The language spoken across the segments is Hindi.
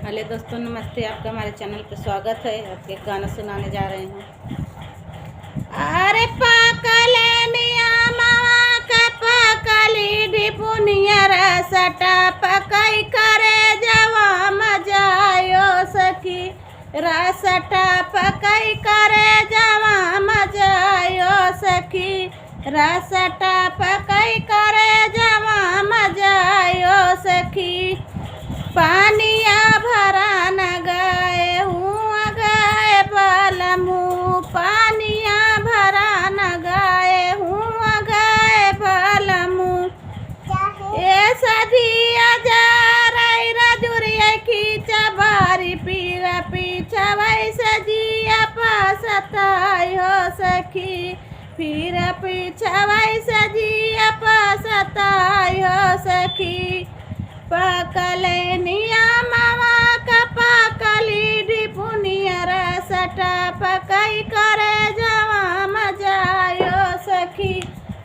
हेलो दोस्तों, नमस्ते। आपका हमारे चैनल पर स्वागत है। आपके गाना सुनाने जा रहे हैं। अरे पकले नियमवा के पकली ढिपुनिया रसटा पकई करे जवा मजायो सखी। रसटा पकई करे जवा मजायो सखी। रसटा पकई करे जवा मजायो सखी। पानिया भरा न गए हूँ गए बलमू। पानिया भरा न गए हूँ गए बलमू। ये सदिया जा रही रजुरिया खींचा बारी पीरा पीछा वैसे जिया पसताई हो सखी। फिर पीछा वैसे जिया पसताई हो सखी। पकले नियमवा का पकली ढिपुनिया रसटा पकई करे जवा मजायो सखी।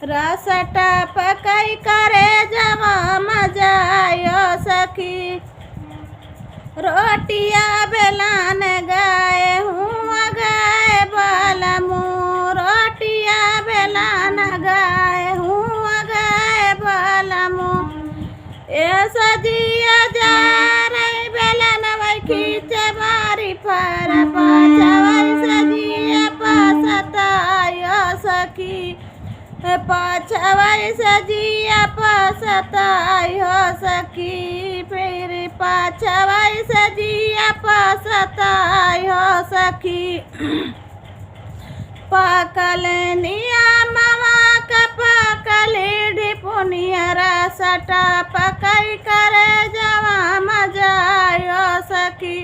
रसटा पकई करे जवा मजायो सखी। रोटिया बेलान गए हूँ गए बलमू। रोटिया बेलान गए हूँ गए बलमू। ऐसा जिया जा रही बेलन वही खींचे बारी पर पाछा वैसे जिया पसतायो सखी। पाछा वैसे जिया पसतायो सखी। फिर पाछा वैसे जिया पसतायो सखी। पकले नियमवा का पकले ढिपुनिया रसटा पकई करे जवा मजायो सखी।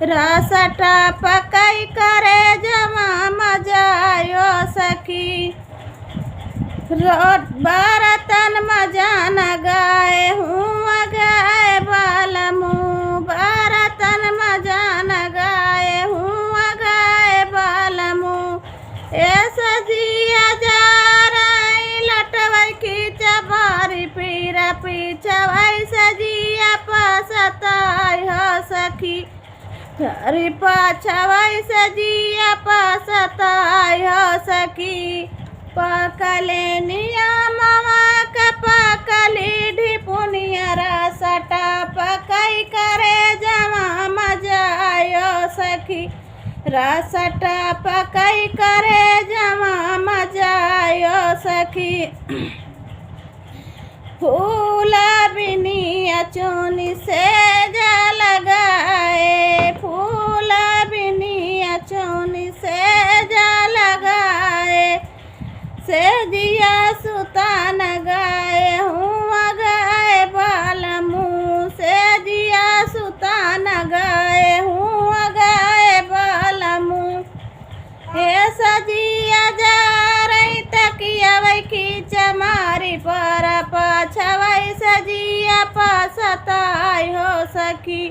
रसटा पकई करे जवा मजायो सखी। बर्तन मजान गए हूँ गए बलमू। बर्तन मजान गए हूँ गए बलमू। ऐसा जिया जा रही लटवई खींचा बारी पीरा पीछा वैसे जिया पसताई हो सखी। हरी पाछा वैसे जिया पसताई हो सखी। पकले नियमवा का पकली ढिपुनिया रसटा पकई करे जवा मजायो सखी। रसटा पकई करे जवा मजायो सखी। फूल बिनिया चुनी से जा लगाए। फूल बिनिया चुनी से जा लगाए। से दिया सुता न गए हूँ गए बलमू। से दिया सुता न गए हूँ गए बलमू। हे सजिया जा रही तकिया वही खींचा मारी पर पाछा वही सजिया पसताई हो सखी।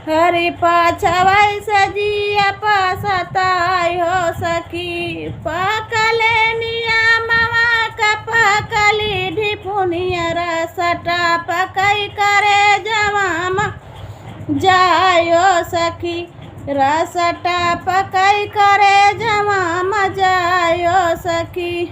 हरी पाछा वही सजिया पसताई हो सखी। पकले नियमवा का पकली ढिपुनिया रसटा पकई करे जवा जायो सखी। रसटा पकई करे जवा मजायो सखी।